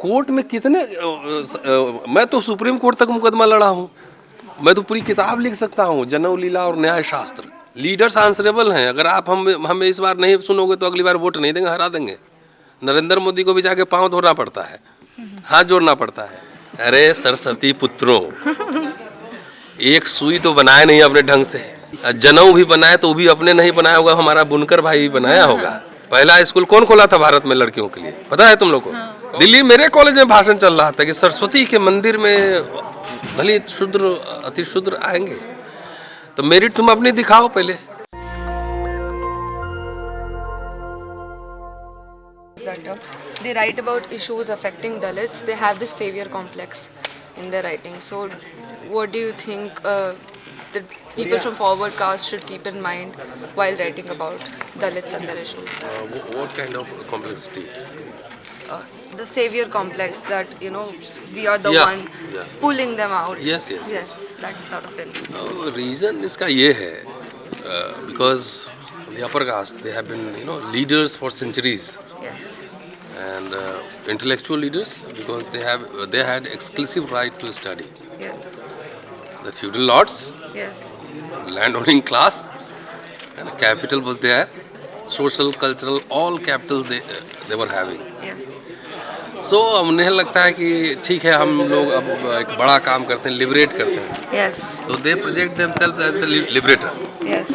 Court में कितने मैं तो सुप्रीम कोर्ट तक मुकदमा लड़ा हूँ, मैं तो पूरी किताब लिख सकता हूँ, जनेऊ लीला और न्याय शास्त्र। लीडर्स आंसरेबल हैं, अगर आप हमें इस बार नहीं सुनोगे तो अगली बार वोट नहीं देंगे, हरा देंगे। नरेंद्र मोदी को भी जाके पाँव धोना पड़ता है, हाथ जोड़ना पड़ता है। अरे सरस्वती पुत्रों, एक सुई तो बनाए नहीं अपने ढंग से, जनेऊ भी बनाए तो भी अपने नहीं बनाया होगा, हमारा बुनकर भाई भी बनाया होगा। पहला स्कूल कौन खोला था भारत में लड़कियों के लिए, पता है तुम लोग को? हाँ। दिल्ली मेरे कॉलेज में भाषण चल रहा था कि सरस्वती के मंदिर में दलित शूद्र अति शूद्र आएंगे, तो मेरिट तुम अपनी दिखाओ पहले। They write about issues affecting Dalits. They have this savior complex in their writing. So, what do you think that people from forward caste should keep in mind while writing about Dalits and their issues? What kind of complexity? The savior complex, that we are the one pulling them out. Yes, that sort of thing. Reason इसका ये है because the upper caste, they have been leaders for centuries. Yes. And intellectual leaders, because they had exclusive right to study. Yes. The feudal lords, Yes. landowning class, and capital was there. Social, cultural, all capitals they were having. Yes. So उन्हें लगता है कि ठीक है, हम लोग अब एक बड़ा काम करते हैं, लिबरेट करते हैं. Yes. So they project themselves as a liberator. Yes.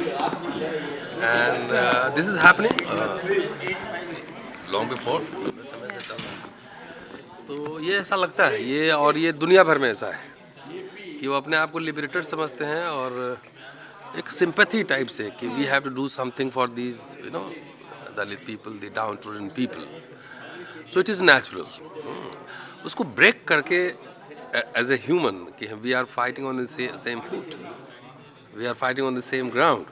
And this is happening long before. तो ये ऐसा लगता है, ये और ये दुनिया भर में ऐसा है कि वो अपने आप को लिबरेटर समझते हैं और एक सिंपैथी टाइप से कि we have to do something for these Dalit people, the down trodden people. So it is natural. उसको ब्रेक करके एज ए ह्यूमन कि we are fighting on the same foot, we are fighting on the same ground,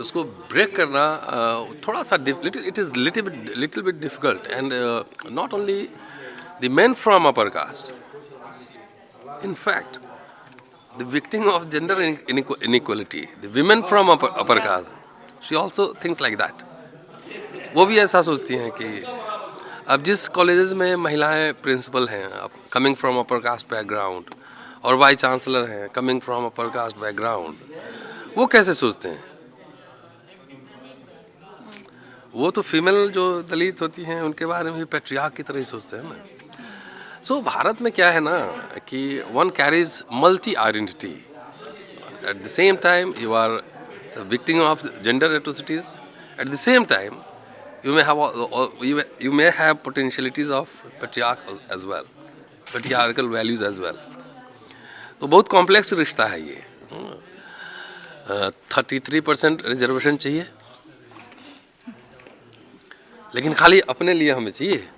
उसको break करना थोड़ा सा it is little bit difficult. And not only the men from upper caste, in fact, the victim of gender inequality, the women from upper caste, she also thinks like that. वो भी ऐसा सोचती हैं कि अब जिस कॉलेजेस में महिलाएं प्रिंसिपल हैं, coming from upper cast background, और वाइस चांसलर हैं coming from upper cast background, वो कैसे सोचते हैं? वो तो फीमेल जो दलित होती हैं उनके बारे में भी पैट्रियार्क की तरह ही सोचते हैं ना. सो भारत में क्या है ना कि one carries multi identity. At the same time you are victim of gender atrocities, at the same time you may have potentialities of patriarchal values as well. तो बहुत कॉम्प्लेक्स रिश्ता है ये. 33% रिजर्वेशन चाहिए, लेकिन खाली अपने लिए हमें चाहिए,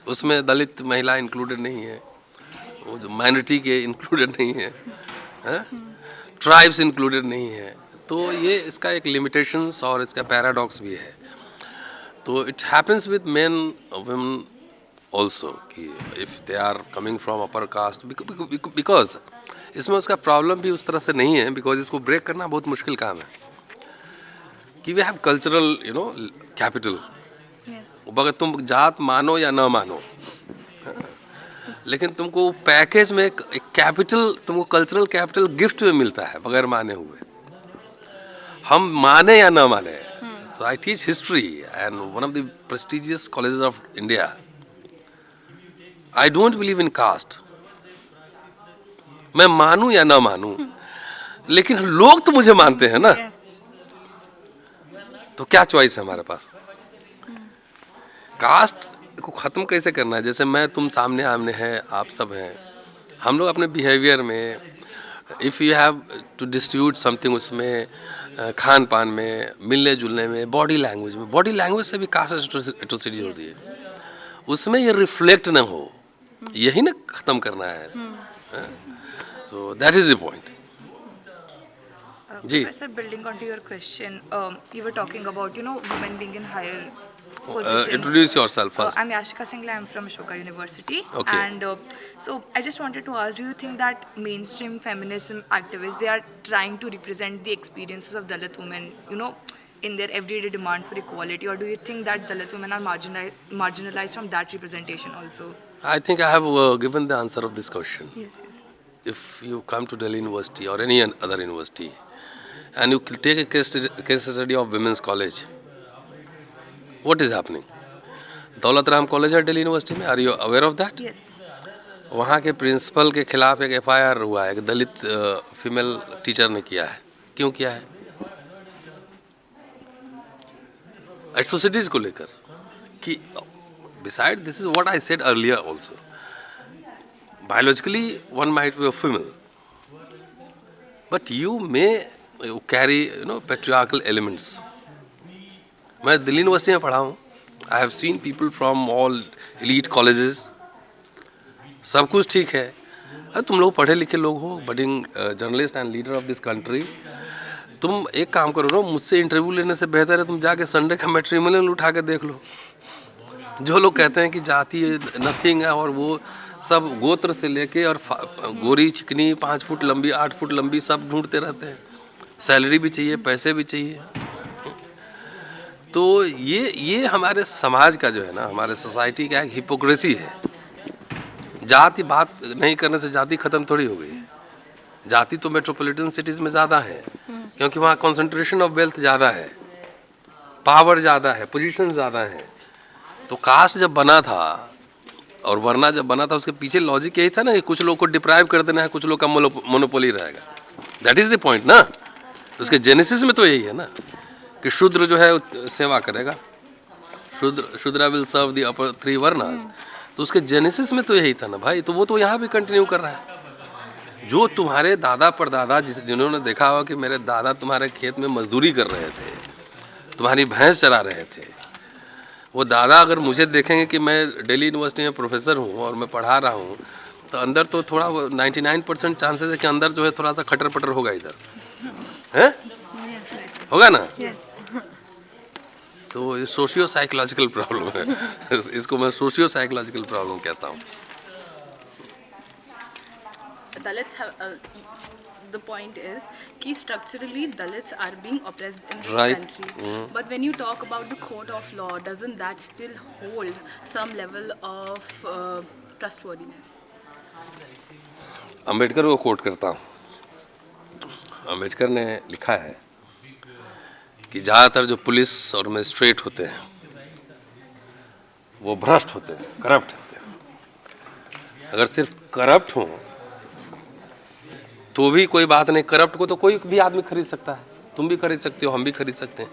उसमें दलित महिला इंक्लूडेड नहीं है, वो जो माइनॉरिटी के इंक्लूडेड नहीं है, ट्राइब्स इंक्लूडेड नहीं है. तो ये इसका एक लिमिटेशंस और इसका पैराडॉक्स भी है. तो it happens with men women also कि if they are coming from upper caste, because इसमें उसका प्रॉब्लम भी उस तरह से नहीं है, बिकॉज इसको ब्रेक करना बहुत मुश्किल काम है कि वी हैव कल्चरल कैपिटल. अगर तुम जात मानो या ना मानो, लेकिन तुमको पैकेज में एक कैपिटल, तुमको कल्चरल कैपिटल गिफ्ट में मिलता है बगैर माने हुए. हम माने या ना माने. So I teach history and one of the prestigious colleges of India. I don't believe in caste. मैं मानूं या ना मानूं, लेकिन लोग तो मुझे मानते हैं ना. तो क्या चॉइस है हमारे पास? कास्ट को ख़त्म कैसे करना है? जैसे मैं तुम सामने आमने हैं, आप सब हैं, हम लोग अपने बिहेवियर में, if you have to distribute something, उसमें खान पान में, मिलने जुलने में, बॉडी लैंग्वेज से भी कास्ट एट्रोसिटी होती है. उसमें ये रिफ्लेक्ट ना हो, यही ना ख़त्म करना है. So that is the point. जी. Professor, building onto your question, you were talking about women being in higher Introduce yourself first. I'm Yashika Singla. I'm from Ashoka University. Okay. And so I just wanted to ask, do you think that mainstream feminism activists, they are trying to represent the experiences of Dalit women, in their everyday demand for equality, or do you think that Dalit women are marginalized from that representation also? I think I have given the answer of this question. Yes, yes. If you come to Delhi University or any other university and you take a case study of women's college, what is happening? दौलत Ram college है Delhi university में, are you aware of that? Yes. वहाँ के principal के खिलाफ एक FIR हुआ है, एक दलित फीमेल टीचर ने किया है। क्यों किया है? एट्रोसिटीज को लेकर कि beside this is what I said earlier also, biologically one might be a female but you may carry patriarchal elements. मैं दिल्ली यूनिवर्सिटी में पढ़ा हूँ, I have seen people from all elite colleges, सब कुछ ठीक है। अरे तुम लोग पढ़े लिखे लोग हो, budding journalist and leader of this country, तुम एक काम करो ना, मुझसे इंटरव्यू लेने से बेहतर है तुम जाके संडे का मैट्रिमोनियल उठा के देख लो। जो लोग कहते हैं कि जाति नथिंग है और वो सब गोत्र से लेके और गोरी चिकनी 5 फुट लंबी 8 फुट लंबी सब ढूंढते रहते हैं, सैलरी भी चाहिए, पैसे भी चाहिए। तो ये हमारे समाज का जो है ना, हमारे सोसाइटी का एक हिपोक्रेसी है। जाति बात नहीं करने से जाति खत्म थोड़ी हो गई है। जाति तो मेट्रोपॉलिटन सिटीज़ में ज़्यादा है क्योंकि वहाँ कंसंट्रेशन ऑफ वेल्थ ज़्यादा है, पावर ज़्यादा है, पोजीशन ज़्यादा है। तो कास्ट जब बना था और वर्ना जब बना था, उसके पीछे लॉजिक यही था ना कि कुछ लोग को डिप्राइव कर देना है, कुछ लोग का मोनोपोली रहेगा। दैट इज़ द पॉइंट ना। उसके जेनेसिस में तो यही है ना कि शूद्र जो है सेवा करेगा, शूद्रा will serve the upper 3 varnas. तो उसके जेनेसिस में तो यही था ना भाई। तो वो तो यहाँ भी कंटिन्यू कर रहा है। जो तुम्हारे दादा परदादा जिन्होंने देखा होगा कि मेरे दादा तुम्हारे खेत में मजदूरी कर रहे थे, तुम्हारी भैंस चरा रहे थे, वो दादा अगर मुझे देखेंगे कि मैं दिल्ली यूनिवर्सिटी में प्रोफेसर हूँ और मैं पढ़ा रहा हूँ, तो अंदर तो थोड़ा 99% चांसेस है कि अंदर जो है थोड़ा सा खटर पटर होगा, इधर है होगा ना। तो ये सोशियो साइकोलॉजिकल प्रॉब्लम है। इसको मैं सोशियो साइकोलॉजिकल प्रॉब्लम कहता हूँ। Dalits have the point is कि structurally Dalits are being oppressed in this Right. country. But when you talk about the court of law, doesn't that still hold some level of trustworthiness? Ambedkar को coat करता हूँ। अम्बेडकर ने लिखा है कि ज़्यादातर जो पुलिस और मजिस्ट्रेट होते हैं वो भ्रष्ट होते हैं, करप्ट होते हैं। अगर सिर्फ करप्ट हों तो भी कोई बात नहीं, करप्ट को तो कोई भी आदमी खरीद सकता है, तुम भी खरीद सकते हो, हम भी खरीद सकते हैं।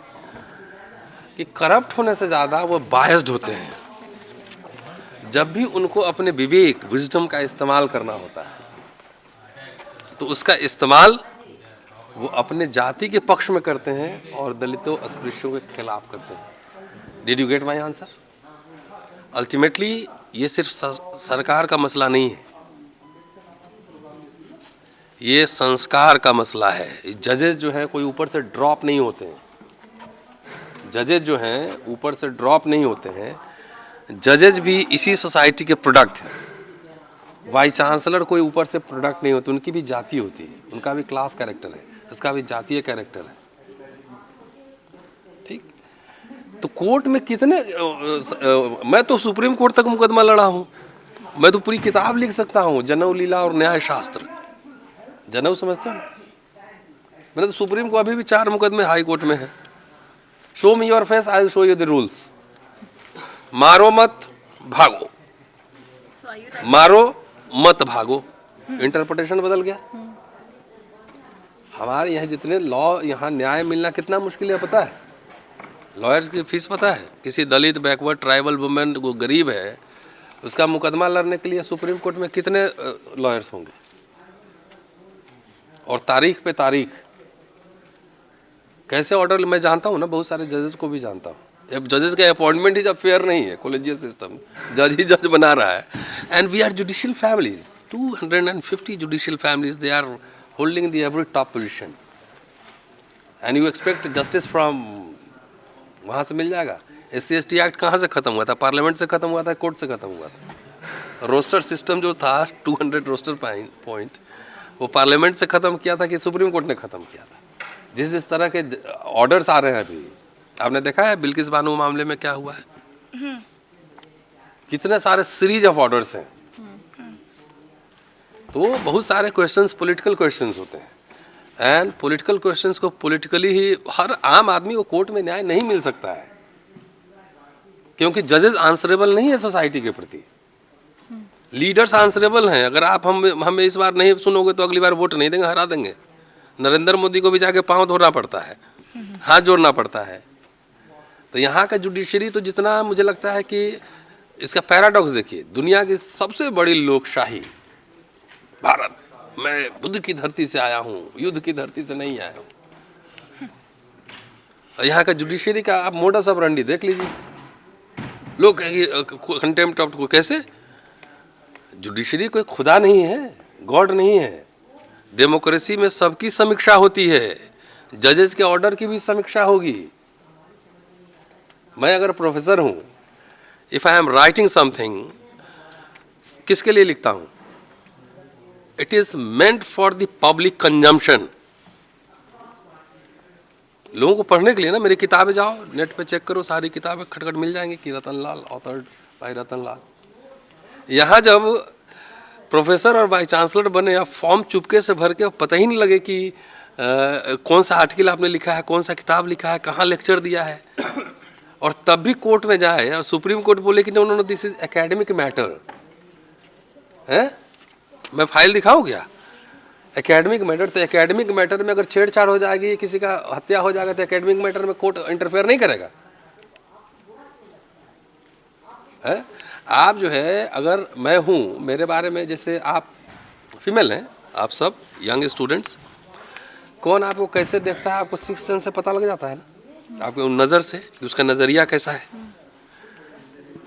कि करप्ट होने से ज़्यादा वो बायस्ड होते हैं। जब भी उनको अपने विवेक विजडम का इस्तेमाल करना होता है तो उसका इस्तेमाल वो अपने जाति के पक्ष में करते हैं और दलितों अस्पृश्यों के खिलाफ करते हैं। Did you get my answer? Ultimately ये सिर्फ सरकार का मसला नहीं है, ये संस्कार का मसला है। जजेस जो हैं कोई ऊपर से ड्रॉप नहीं होते हैं। जजेस जो हैं ऊपर से ड्रॉप नहीं होते हैं। जजेस भी इसी सोसाइटी के प्रोडक्ट हैं। वाइस चांसलर कोई ऊपर से प्रोडक्ट नहीं होते, उनकी भी जाति होती है, उनका भी क्लास कैरेक्टर है, उसका भी जातीय कैरेक्टर है। ठीक। तो कोर्ट में कितने मैं तो सुप्रीम कोर्ट तक मुकदमा लड़ा हूँ। मैं तो पूरी किताब लिख सकता हूँ, जनऊ लीला और न्याय शास्त्र। जनऊ समझते हो? मैंने तो सुप्रीम को अभी भी 4 मुकदमे हाई कोर्ट में है। Show me your face, I will show you the rules. मारो मत भागो, मारो मत भागो, इंटरप्रिटेशन बदल गया। हमारे यहाँ जितने लॉ, यहाँ न्याय मिलना कितना मुश्किल है पता है? लॉयर्स की फीस पता है? किसी दलित बैकवर्ड ट्राइबल वुमेन को गरीब है, उसका मुकदमा लड़ने के लिए सुप्रीम कोर्ट में कितने लॉयर्स होंगे? और तारीख पे तारीख कैसे ऑर्डर, मैं जानता हूँ ना, बहुत सारे जजेस को भी जानता हूँ। अब जजेस का अपॉइंटमेंट ही जब फेयर नहीं है, कॉलेजियस सिस्टम, जज ही जज बना रहा है। And we are judicial families, 250 judicial families, they are holding the every top position and you expect justice from वहाँ से मिल जाएगा? SC/ST एक्ट कहाँ से खत्म हुआ था? पार्लियामेंट से खत्म हुआ था, कोर्ट से खत्म हुआ था। रोस्टर सिस्टम जो था 200 रोस्टर पॉइंट, वो पार्लियामेंट से खत्म किया था कि सुप्रीम कोर्ट ने खत्म किया था? जिस तरह के ऑर्डर्स आ रहे हैं अभी आपने देखा है बिल्किस बानो मामले में क्या हुआ है? कितने सारे सीरीज ऑफ ऑर्डर्स हैं। तो बहुत सारे क्वेश्चंस पॉलिटिकल क्वेश्चंस होते हैं एंड पॉलिटिकल क्वेश्चंस को पॉलिटिकली ही हर आम आदमी को कोर्ट में न्याय नहीं मिल सकता है, क्योंकि जजेस आंसरेबल नहीं है सोसाइटी के प्रति, लीडर्स आंसरेबल हैं। अगर आप हमें इस बार नहीं सुनोगे तो अगली बार वोट नहीं देंगे, हरा देंगे। नरेंद्र मोदी को भी जाके पांव धोना पड़ता है, हाथ जोड़ना पड़ता है। तो यहाँ का जुडिशरी तो जितना मुझे लगता है कि इसका पैराडॉक्स देखिए, दुनिया की सबसे बड़ी लोकशाही भारत, मैं बुद्ध की धरती से आया हूँ, युद्ध की धरती से नहीं आया हूँ। यहाँ का जुडिशरी का आप मोडस ऑपरेंडी देख लीजिए। लोग कहेंगे कंटेम्प्ट ऑफ, कैसे? जुडिशरी कोई खुदा नहीं है, गॉड नहीं है। डेमोक्रेसी में सबकी समीक्षा होती है, जजेस के ऑर्डर की भी समीक्षा होगी। मैं अगर प्रोफेसर हूँ, if I am writing something, किसके लिए लिखता हूँ? It is meant for the public consumption, लोगों को पढ़ने के लिए ना। मेरी किताबें जाओ नेट पे चेक करो, सारी किताबें खटखट मिल जाएंगी कि रतनलाल, ऑथर्ड बाय रतनलाल। यहाँ जब प्रोफेसर और वाइस चांसलर बने, या फॉर्म चुपके से भर के पता ही नहीं लगे कि कौन सा आर्टिकल आपने लिखा है, कौन सा किताब लिखा है, कहाँ लेक्चर दिया है, और तब भी कोर्ट में जाए और सुप्रीम कोर्ट बोले कि उन्होंने दिस इज एकेडमिक मैटर है। मैं फाइल दिखाऊं क्या? Academic matter. तो एकेडमिक मैटर में अगर छेड़छाड़ हो जाएगी, किसी का हत्या हो जाएगा, तो एकेडमिक मैटर में कोर्ट इंटरफेयर नहीं करेगा है? आप जो है, अगर मैं हूँ, मेरे बारे में, जैसे आप फीमेल हैं, आप सब यंग स्टूडेंट्स, कौन आपको कैसे देखता है आपको सिक्स सेंस से पता लग जाता है ना, आपको नज़र से कि उसका नज़रिया कैसा है।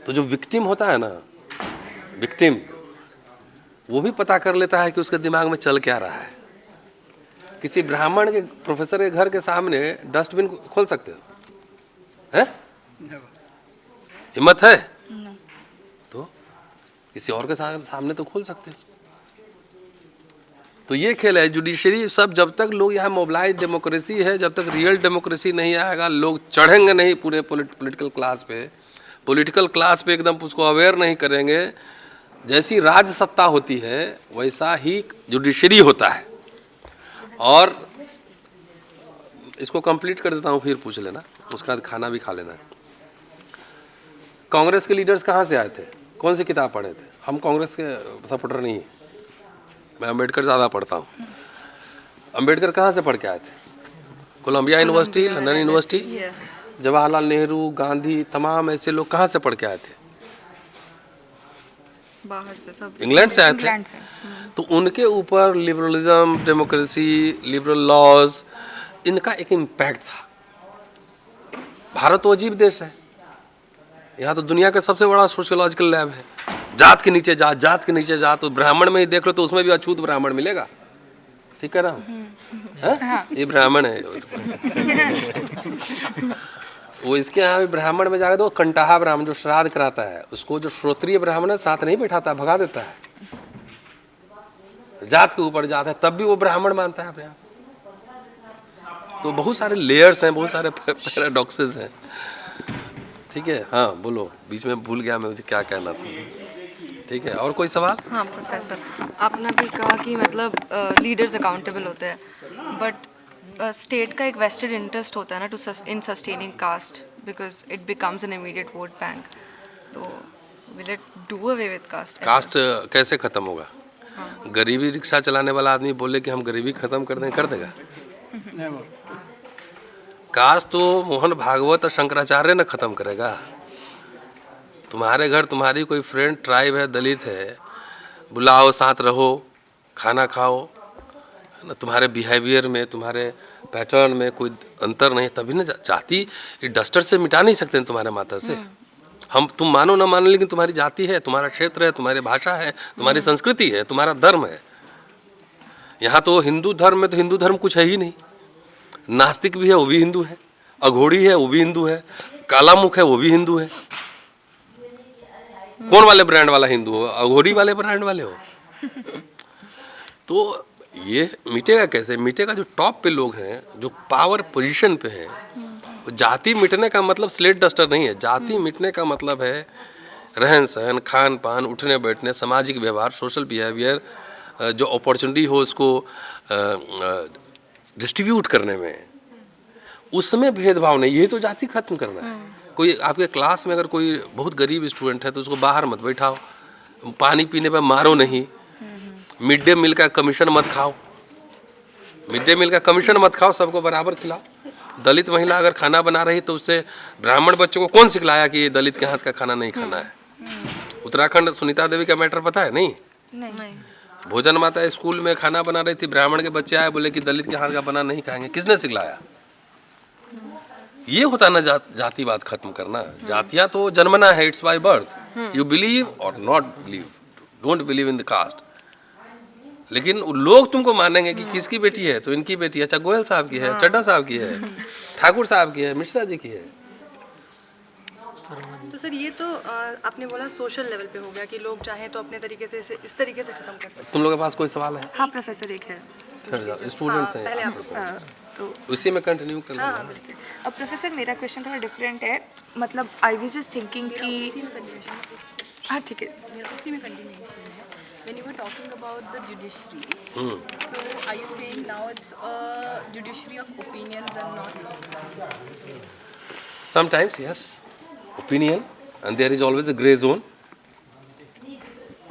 तो जो विक्टिम होता है ना, विक्टिम, वो भी पता कर लेता है कि उसके दिमाग में चल क्या रहा है। किसी ब्राह्मण के प्रोफेसर के घर के सामने डस्टबिन खोल सकते हो? है हिम्मत है? तो किसी और के सामने तो खोल सकते हो। तो ये खेल है जुडिशरी सब। जब तक लोग यहाँ मोबिलाइज डेमोक्रेसी है, जब तक रियल डेमोक्रेसी नहीं आएगा, लोग चढ़ेंगे नहीं पूरे पॉलिटिकल क्लास पे, पॉलिटिकल क्लास पे एकदम उसको अवेयर नहीं करेंगे। जैसी राज सत्ता होती है वैसा ही जुडिशरी होता है। और इसको कंप्लीट कर देता हूँ, फिर पूछ लेना, उसके बाद खाना भी खा लेना। कांग्रेस के लीडर्स कहाँ से आए थे? कौन सी किताब पढ़े थे? हम कांग्रेस के सपोर्टर नहीं है, मैं अम्बेडकर ज़्यादा पढ़ता हूँ। अम्बेडकर कहाँ से पढ़ के आए थे? Columbia university, London university, Jawaharlal Nehru, Gandhi, तमाम ऐसे लोग कहाँ से पढ़ के आए थे? बाहर से, सब इंग्लैंड से आए थे। तो उनके ऊपर लिबरलिज्म, डेमोक्रेसी, लिबरल लॉज, इनका एक इम्पैक्ट था। भारत तो अजीब देश है, यहाँ तो दुनिया का सबसे बड़ा सोशियोलॉजिकल लैब है। जात के नीचे जात, जात के नीचे जात, तो ब्राह्मण में ही देख लो तो उसमें भी अछूत ब्राह्मण मिलेगा। ठीक है ना? ये ब्राह्मण है। वो इसके यहाँ भी ब्राह्मण में जाकर, तो कंटाहा ब्राह्मण जो श्राद्ध कराता है, उसको जो श्रोत्रिय ब्राह्मण है साथ नहीं बैठाता, भगा देता है। जात के ऊपर जात है तब भी वो ब्राह्मण मानता है अपने आप। तो बहुत सारे लेयर्स हैं, बहुत सारे पैराडॉक्सेस हैं। ठीक है, हाँ बोलो, बीच में भूल गया मैं मुझे क्या कहना था। ठीक है, और कोई सवाल? हाँ प्रोफेसर, आपने भी कहा कि मतलब लीडर्स अकाउंटेबल होते हैं, बट स्टेट का एक वेस्टेड इंटरेस्ट होता है ना too in sustaining caste, because it becomes an immediate vote bank. तो will it do away with caste? Caste कैसे खत्म होगा? गरीबी रिक्शा चलाने वाला आदमी बोले कि हम गरीबी खत्म कर दें, कर देगा? कास्ट तो मोहन भागवत और शंकराचार्य ने खत्म करेगा। तुम्हारे घर तुम्हारी कोई फ्रेंड ट्राइब है, दलित है, बुलाओ, साथ रहो, खाना खाओ, है ना? तुम्हारे बिहेवियर में, तुम्हारे पैटर्न में कोई अंतर नहीं, तभी ना जाति डस्टर से मिटा नहीं सकते तुम्हारे माता से। हम, तुम मानो ना मानो, लेकिन तुम्हारी जाति है, तुम्हारा क्षेत्र है, तुम्हारी भाषा है, तुम्हारी संस्कृति है, तुम्हारा धर्म है। यहाँ तो हिंदू धर्म में तो हिंदू धर्म कुछ है ही नहीं। नास्तिक भी है, वो भी हिंदू है, अघोड़ी है, वो भी हिंदू है, काला मुख है, वो भी हिंदू है। कौन वाले ब्रांड वाला हिंदू हो? अघोड़ी वाले ब्रांड वाले हो? तो ये मिटेगा कैसे? मिटेगा जो टॉप पे लोग हैं, जो पावर पोजीशन पे हैं, जाति मिटने का मतलब स्लेट डस्टर नहीं है। जाति मिटने का मतलब है रहन सहन, खान पान, उठने बैठने, सामाजिक व्यवहार, सोशल बिहेवियर, जो अपॉर्चुनिटी हो उसको डिस्ट्रीब्यूट करने में, उसमें भेदभाव नहीं। ये तो जाति खत्म करना है। कोई आपके क्लास में अगर कोई बहुत गरीब स्टूडेंट है तो उसको बाहर मत बैठाओ, पानी पीने पर मारो नहीं, मिड डे मील का कमीशन मत खाओ, मिड डे मील का कमीशन मत खाओ, सबको बराबर खिलाओ। दलित महिला अगर खाना बना रही तो उससे ब्राह्मण बच्चों को कौन सिखलाया कि ये दलित के हाथ का खाना नहीं खाना है? उत्तराखंड सुनीता देवी का मैटर पता है? नहीं। भोजन माता स्कूल में खाना बना रही थी, ब्राह्मण के बच्चे आए बोले कि दलित के हाथ का बना नहीं खाएंगे। किसने सिखलाया? ये होता ना जातिवाद खत्म करना। जातियां तो जन्मना है, it's by birth. You believe और not believe, don't believe in the caste. लेकिन लोग तुमको मानेंगे कि किसकी बेटी है, तो इनकी बेटी है, अच्छा गोयल साहब की है, चड्ढा साहब की है, ठाकुर साहब की है, मिश्रा जी की है। तो सर ये तो आपने बोला सोशल लेवल पे हो गया कि लोग चाहें तो अपने तरीके से इस तरीके से खत्म कर सकते हैं। तुम लोग के पास कोई सवाल है? हाँ प्रोफेसर, एक है। स्टूडेंट्स हैं, पहले आप तो उसी में कंटिन्यू कर लो। हाँ बिल्कुल। अब प्रोफेसर मेरा क्वेश्चन थोड़ा डिफरेंट है, मतलब आई वाज जस्ट थिंकिंग कि हाँ ठीक है, उसी में continuation है. When you were talking about the judiciary, so are you saying now it's a judiciary of opinions and not? Sometimes yes, opinion, and there is always a grey zone.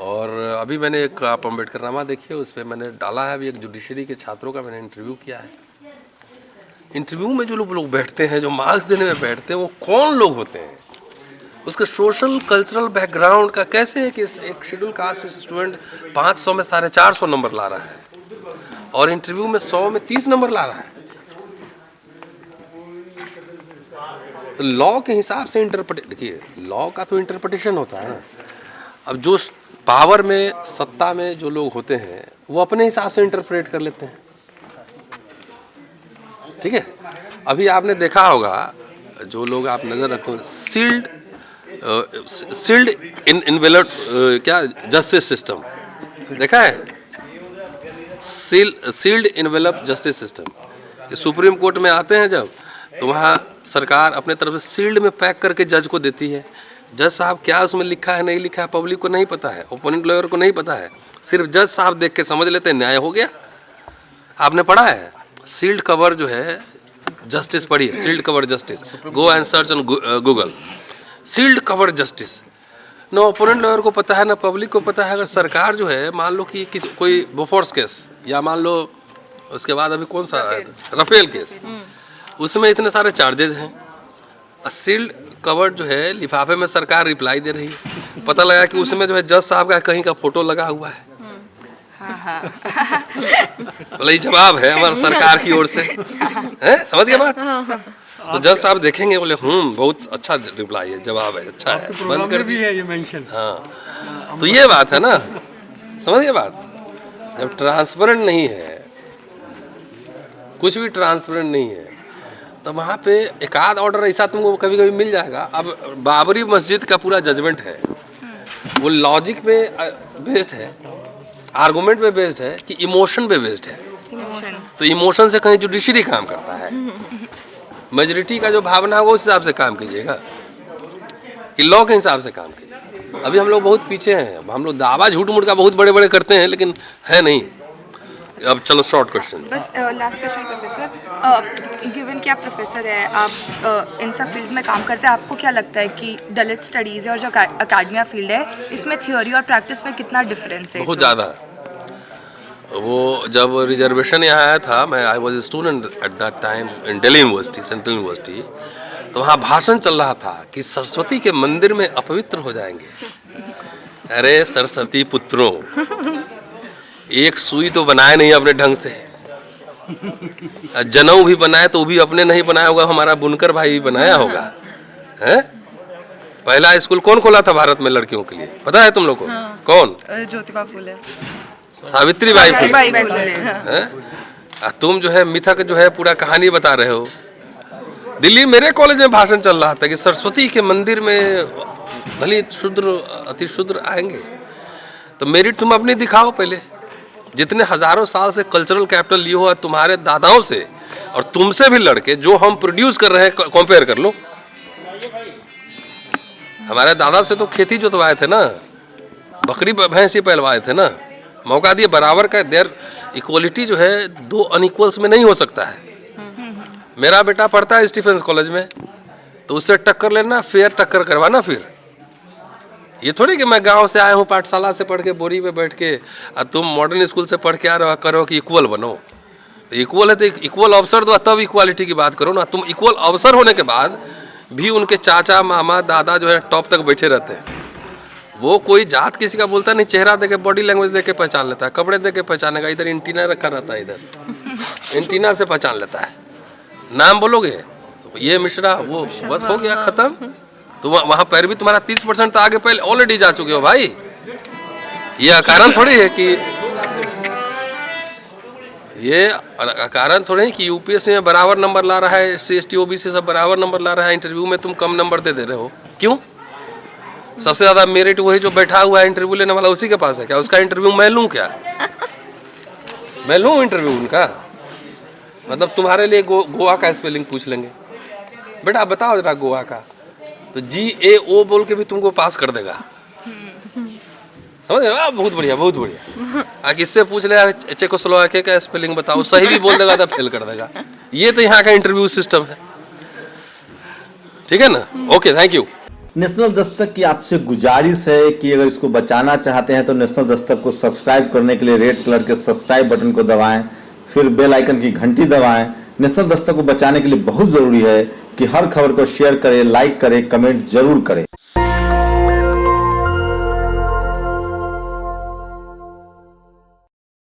और अभी मैंने एक, आप अम्बेडकरनामा देखिए, उस पर मैंने डाला है अभी एक जुडिशरी के छात्रों का मैंने इंटरव्यू किया है। इंटरव्यू में जो लोग बैठते हैं, जो मार्क्स देने में बैठते हैं, वो कौन लोग होते हैं, उसके सोशल कल्चरल बैकग्राउंड का, कैसे है कि एक शेड्यूल कास्ट स्टूडेंट 500 में 450 नंबर ला रहा है और इंटरव्यू में 100 में 30 नंबर ला रहा है। तो लॉ के हिसाब से देखिए, लॉ का तो इंटरप्रिटेशन होता है ना। अब जो पावर में, सत्ता में जो लोग होते हैं, वो अपने हिसाब से इंटरप्रेट कर लेते हैं, ठीक है। अभी आपने देखा होगा, जो लोग आप नजर रखते हो, सील्ड इनवेलप, क्या जस्टिस सिस्टम देखा है? Sealed envelope justice system. Supreme court में आते हैं जब, तो वहाँ सरकार अपने तरफ से सील्ड में पैक करके जज को देती है। जज साहब क्या उसमें लिखा है, नहीं लिखा है, पब्लिक को नहीं पता है, ओपोनेंट लॉयर को नहीं पता है, सिर्फ जज साहब देख के समझ लेते हैं न्याय हो गया। आपने पढ़ा है सील्ड कवर जो है, जस्टिस पढ़िए, sealed cover justice, go and search on Google, sealed cover justice. न ओपोनेंट लॉयर को पता है, न पब्लिक को पता है। अगर सरकार जो है, मान लो कि कोई बोफोर्स केस, या मान लो उसके बाद अभी कौन सा राफेल केस, उसमें इतने सारे चार्जेस हैं, सील्ड कवर जो है लिफाफे में सरकार रिप्लाई दे रही है, पता लगा कि उसमें जो है जज साहब का कहीं का फोटो लगा हुआ है। बोले ये जवाब है हमारा सरकार की ओर से, है, समझ गए बात? तो जज साहब देखेंगे, बोले बहुत अच्छा रिप्लाई है, जवाब है, अच्छा है, बंद कर दिए। हाँ, तो ये बात है ना, समझ गए बात? जब ट्रांसपेरेंट नहीं है, कुछ भी ट्रांसपेरेंट नहीं है, तो वहाँ पे एक आध ऑर्डर ऐसा तुमको कभी कभी मिल जाएगा। अब बाबरी मस्जिद का पूरा जजमेंट है, वो लॉजिक पे बेस्ड है, आर्गुमेंट पे बेस्ड है कि इमोशन पे बेस्ड है। तो इमोशन से कहीं जुडिशरी काम करता है, मेजोरिटी का जो भावना है वो उस हिसाब से काम कीजिएगा, कि लॉ के हिसाब से काम कीजिए। अभी हम लोग बहुत पीछे हैं, हम लोग दावा झूठ मूठ का बहुत बड़े बड़े करते हैं, लेकिन है नहीं। अब चलो शॉर्ट क्वेश्चन, बस लास्ट क्वेश्चन प्रोफेसर, गिवन कि आप प्रोफेसर हैं, आप इन सब फील्ड्स में काम करते हैं, आपको क्या लगता है कि दलित स्टडीज़ है और जो अकेडमिया फील्ड है, इसमें थ्योरी और प्रैक्टिस में कितना डिफरेंस है? बहुत ज़्यादा। वो जब रिजर्वेशन यहाँ आया था, मैं I was student at that time in Delhi university, central university, तो वहाँ भाषण चल रहा था कि सरस्वती के मंदिर में अपवित्र हो जाएंगे। अरे सरस्वती पुत्रों, एक सुई तो बनाए नहीं अपने ढंग से, जनेऊ भी बनाए तो भी अपने नहीं बनाया होगा, हमारा बुनकर भाई बनाया होगा, हैं? पहला स्कूल कौन खोला था भारत में लड़कियों के लिए, पता है तुम लोग को? हाँ। कौन? ज्योतिबा फुले, सावित्रीबाई फुले, हैं? तुम जो है मिथक जो है पूरा कहानी बता रहे हो। दिल्ली मेरे कॉलेज में भाषण चल रहा था कि सरस्वती के मंदिर में दलित शूद्र अति शूद्र आएंगे, तो मेरिट तुम अपनी दिखाओ पहले। जितने हजारों साल से कल्चरल कैपिटल लिए हो तुम्हारे दादाओं से, और तुमसे भी लड़के जो हम प्रोड्यूस कर रहे हैं कंपेयर कर लो। हमारे दादा से तो खेती जोतवाए थे ना, बकरी भैंसी पहलवाए थे ना, मौका दिए बराबर का। देयर इक्वलिटी जो है दो अनइक्वल्स में नहीं हो सकता है। मेरा बेटा पढ़ता है स्टीफेंस कॉलेज में, तो उससे टक्कर लेना, फेयर टक्कर करवाना। फिर ये थोड़ी कि मैं गांव से आया हूँ पाठशाला से पढ़ के बोरी पे बैठ के, और तुम मॉडर्न स्कूल से पढ़ के आ रहे करो कि इक्वल बनो। तो इक्वल है तो इक्वल अवसर दो, तब इक्वालिटी की बात करो ना। तुम इक्वल अवसर होने के बाद भी उनके चाचा मामा दादा जो है टॉप तक बैठे रहते हैं। वो कोई जात किसी का बोलता नहीं, चेहरा देके बॉडी लैंग्वेज देके पहचान लेता है, कपड़े देके पहचानेगा। इधर एंटीना रखा रहता है, इधर एंटीना से पहचान लेता है। नाम बोलोगे ये मिश्रा, वो बस हो गया खत्म। तो वहां पर भी तुम्हारा 30% तो आगे पहले ऑलरेडी जा चुके हो भाई। ये कारण थोड़ी है कि यूपीएससी में बराबर नंबर ला रहा है, SC ST OBC सब बराबर नंबर ला रहा है, इंटरव्यू में तुम कम नंबर दे रहे हो। क्यों? सबसे ज्यादा मेरिट वही जो बैठा हुआ है इंटरव्यू लेने वाला, उसी के पास है क्या? उसका इंटरव्यू मैं लूं क्या? मैं लूं इंटरव्यू उनका? मतलब तुम्हारे लिए गोवा का स्पेलिंग पूछ लेंगे, बेटा बताओ जरा गोवा का, तो GAO बोल के भी तुमको पास कर देगा। समझ रहे? बहुत बढ़िया, बहुत बढ़िया। आगे इससे पूछ ले चेकोस्लोवाकिया का स्पेलिंग बताओ, सही भी बोल देगा तो फेल कर देगा। ये तो यहाँ का इंटरव्यू सिस्टम है, ठीक है ना? Okay, thank you. National Dastak की आपसे गुजारिश है कि अगर इसको बचाना चाहते हैं तो नेशनल दस्तक को सब्सक्राइब करने के लिए रेड कलर के सब्सक्राइब बटन को दबाएं, फिर बेल आइकन की घंटी दबाएं। नेशनल दस्तक को बचाने के लिए बहुत जरूरी है कि हर खबर को शेयर करें, लाइक करें, कमेंट जरूर करें।